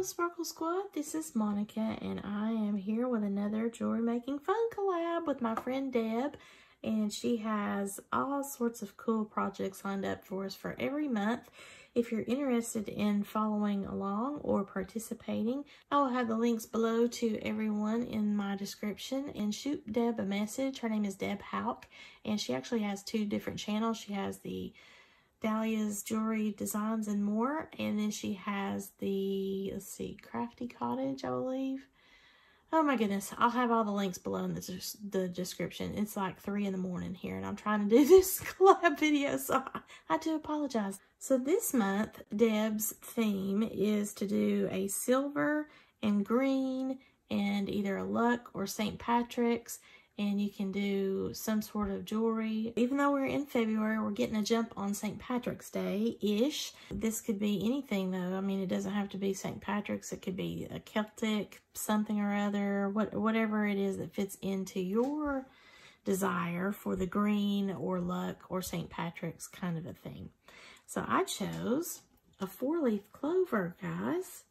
Sparkle Squad, this is Monica and I am here with another jewelry making fun collab with my friend Deb, and she has all sorts of cool projects lined up for us for every month. If you're interested in following along or participating, I will have the links below to everyone in my description, and shoot Deb a message. Her name is Deb Hauk and she actually has two different channels. She has the Dahlia's Jewelry Designs and More, and then she has the, let's see, Crafty Cottage, I believe. Oh my goodness, I'll have all the links below in the description. It's like 3 in the morning here and I'm trying to do this collab video, so I do apologize. So this month, Deb's theme is to do a silver and green and either a Luck or St. Patrick's, and you can do some sort of jewelry. Even though we're in February, we're getting a jump on St. Patrick's Day-ish. This could be anything though. I mean, it doesn't have to be St. Patrick's. It could be a Celtic something or other, whatever it is that fits into your desire for the green or Luck or St. Patrick's kind of a thing. So I chose a 4-leaf clover, guys.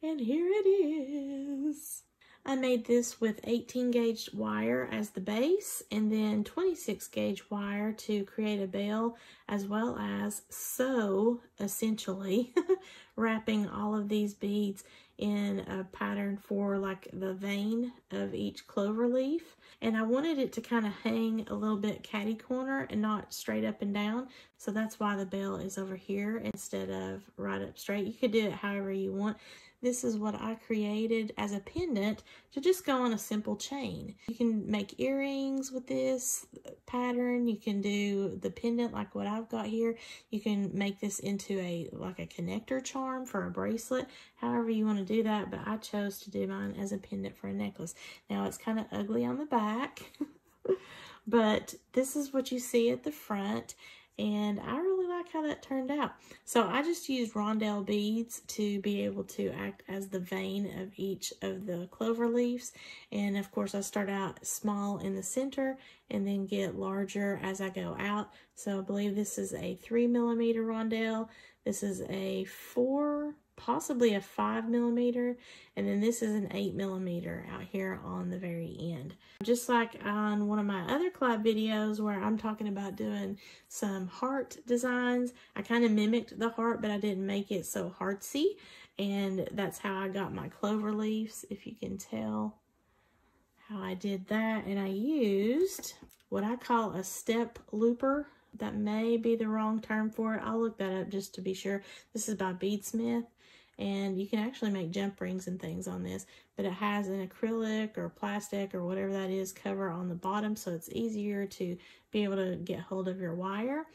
And here it is. I made this with 18 gauge wire as the base and then 26 gauge wire to create a bell, as well as sew, essentially, wrapping all of these beads in a pattern for like the vein of each clover leaf. And I wanted it to kind of hang a little bit catty corner and not straight up and down. So that's why the bell is over here instead of right up straight. You could do it however you want. This is what I created as a pendant to just go on a simple chain. You can make earrings with this pattern. You can do the pendant like what I've got here. You can make this into like a connector charm for a bracelet, however you want to do that, but I chose to do mine as a pendant for a necklace. Now it's kind of ugly on the back, but this is what you see at the front. And I really like how that turned out. So I just used rondelle beads to be able to act as the vein of each of the clover leaves. And of course I start out small in the center and then get larger as I go out. So I believe this is a 3mm rondelle. This is a 4, possibly a 5mm, and then this is an 8mm out here on the very end. Just like on one of my other collab videos where I'm talking about doing some heart designs, I kind of mimicked the heart, but I didn't make it so heartsy, and that's how I got my clover leaves, if you can tell how I did that. And I used what I call a step looper. That may be the wrong term for it. I'll look that up just to be sure. This is by Beadsmith, and you can actually make jump rings and things on this, but it has an acrylic or plastic or whatever that is cover on the bottom, so it's easier to be able to get hold of your wire.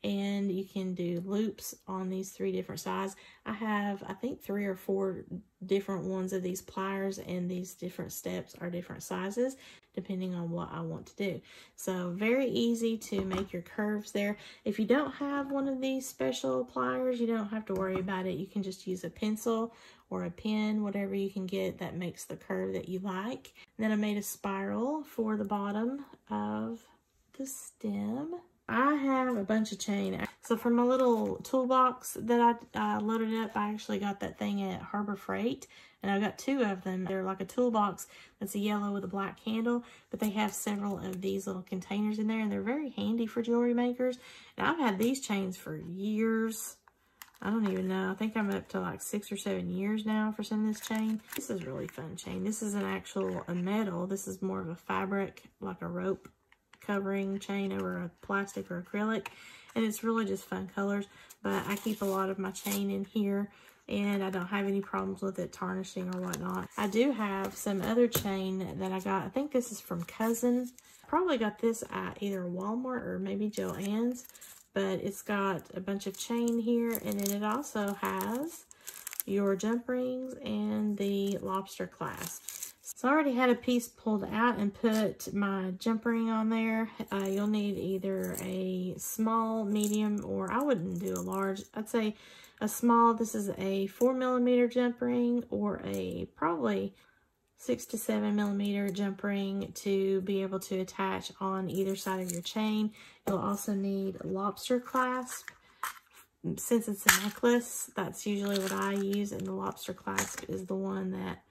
And you can do loops on these 3 different sides. I have, I think, 3 or 4 different ones of these pliers, and these different steps are different sizes depending on what I want to do. So very easy to make your curves there. If you don't have one of these special pliers, you don't have to worry about it. You can just use a pencil or a pen, whatever you can get that makes the curve that you like. And then I made a spiral for the bottom of the stem. I have a bunch of chain. So from my little toolbox that I loaded up, I actually got that thing at Harbor Freight, and I've got 2 of them. They're like a toolbox that's a yellow with a black handle, but they have several of these little containers in there, and they're very handy for jewelry makers. And I've had these chains for years. I don't even know. I think I'm up to like 6 or 7 years now for some of this chain. This is really fun chain. This is a metal. This is more of a fabric, like a rope covering chain over a plastic or acrylic, and it's really just fun colors. But I keep a lot of my chain in here, and I don't have any problems with it tarnishing or whatnot. I do have some other chain that I got. I think this is from Cousin. Probably got this at either Walmart or maybe Joann's, but it's got a bunch of chain here, and then it also has your jump rings and the lobster clasp. So I already had a piece pulled out and put my jump ring on there. You'll need either a small, medium, or I wouldn't do a large. I'd say a small. This is a 4mm jump ring, or a probably 6 to 7mm jump ring to be able to attach on either side of your chain. You'll also need lobster clasp since it's a necklace, that's usually what I use, and the lobster clasp is the one that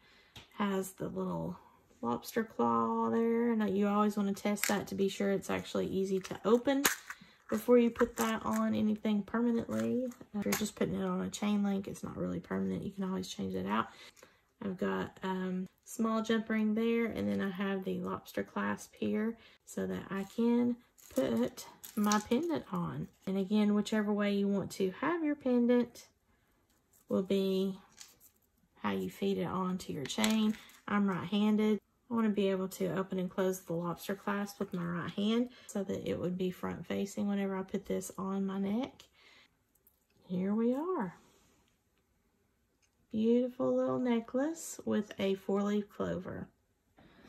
has the little lobster claw there, and you always want to test that to be sure it's actually easy to open before you put that on anything permanently. If you're just putting it on a chain link, it's not really permanent. You can always change it out. I've got small jump ring there, and then I have the lobster clasp here so that I can put my pendant on. And again, whichever way you want to have your pendant will be how you feed it onto your chain. I'm right-handed. I want to be able to open and close the lobster clasp with my right hand so that it would be front facing whenever I put this on my neck. Here we are. Beautiful little necklace with a 4-leaf clover.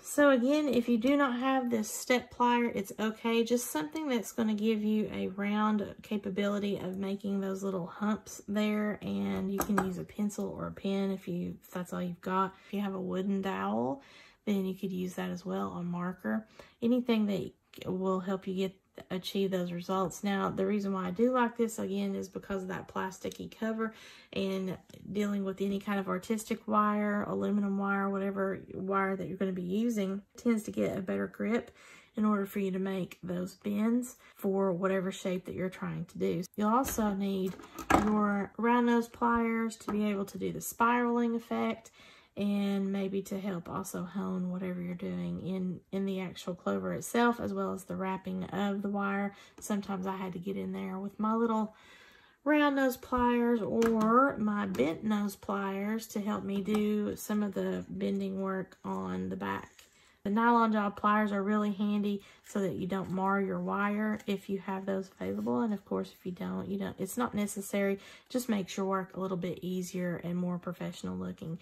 So again, if you do not have this step plier, it's okay. Just something that's going to give you a round capability of making those little humps there. And you can use a pencil or a pen if that's all you've got. If you have a wooden dowel, then you could use that as well, a marker. Anything that will help you achieve those results. Now, the reason why I do like this, again, is because of that plasticky cover, and dealing with any kind of artistic wire, aluminum wire, whatever wire that you're going to be using, tends to get a better grip in order for you to make those bends for whatever shape that you're trying to do. You'll also need your round nose pliers to be able to do the spiraling effect, and maybe to help also hone whatever you're doing in the actual clover itself, as well as the wrapping of the wire. Sometimes I had to get in there with my little round nose pliers or my bent nose pliers to help me do some of the bending work on the back. The nylon job pliers are really handy so that you don't mar your wire if you have those available. And of course, if you don't, it's not necessary. Just makes your work a little bit easier and more professional looking.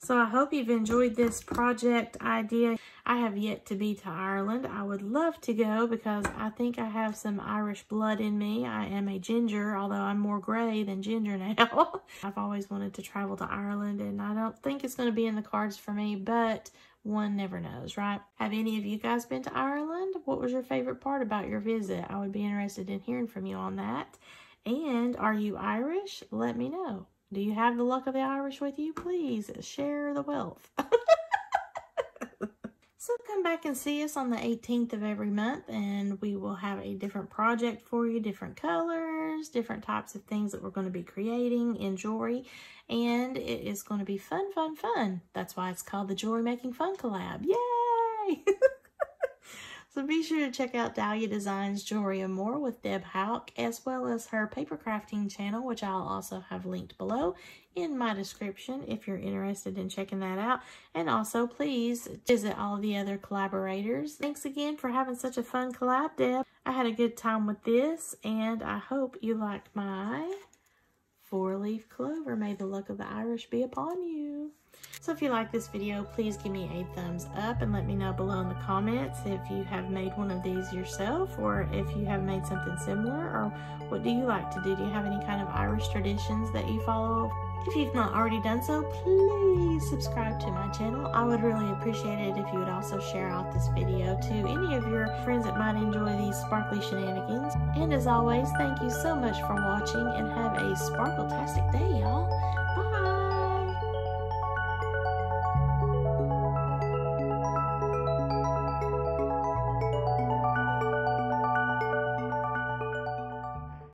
So I hope you've enjoyed this project idea. I have yet to be to Ireland. I would love to go because I think I have some Irish blood in me. I am a ginger, although I'm more gray than ginger now. I've always wanted to travel to Ireland, and I don't think it's going to be in the cards for me, but one never knows, right? Have any of you guys been to Ireland? What was your favorite part about your visit? I would be interested in hearing from you on that. And are you Irish? Let me know. Do you have the luck of the Irish with you? Please share the wealth. So come back and see us on the 18th of every month, and we will have a different project for you, different colors, different types of things that we're going to be creating in jewelry, and it is going to be fun, fun, fun. That's why it's called the Jewelry Making Fun Collab. Yay! So be sure to check out Dahlia Designs Jewelry and More with Deb Houck, as well as her paper crafting channel, which I'll also have linked below in my description if you're interested in checking that out. And also, please visit all of the other collaborators. Thanks again for having such a fun collab, Deb. I had a good time with this, and I hope you like my 4-leaf clover. May the luck of the Irish be upon you. So if you like this video, please give me a thumbs up and let me know below in the comments if you have made one of these yourself, or if you have made something similar, or what do you like to do? Do you have any kind of Irish traditions that you follow? If you've not already done so, please subscribe to my channel. I would really appreciate it if you would also share out this video to any of your friends that might enjoy these sparkly shenanigans. And as always, thank you so much for watching, and have a sparkle-tastic day, y'all.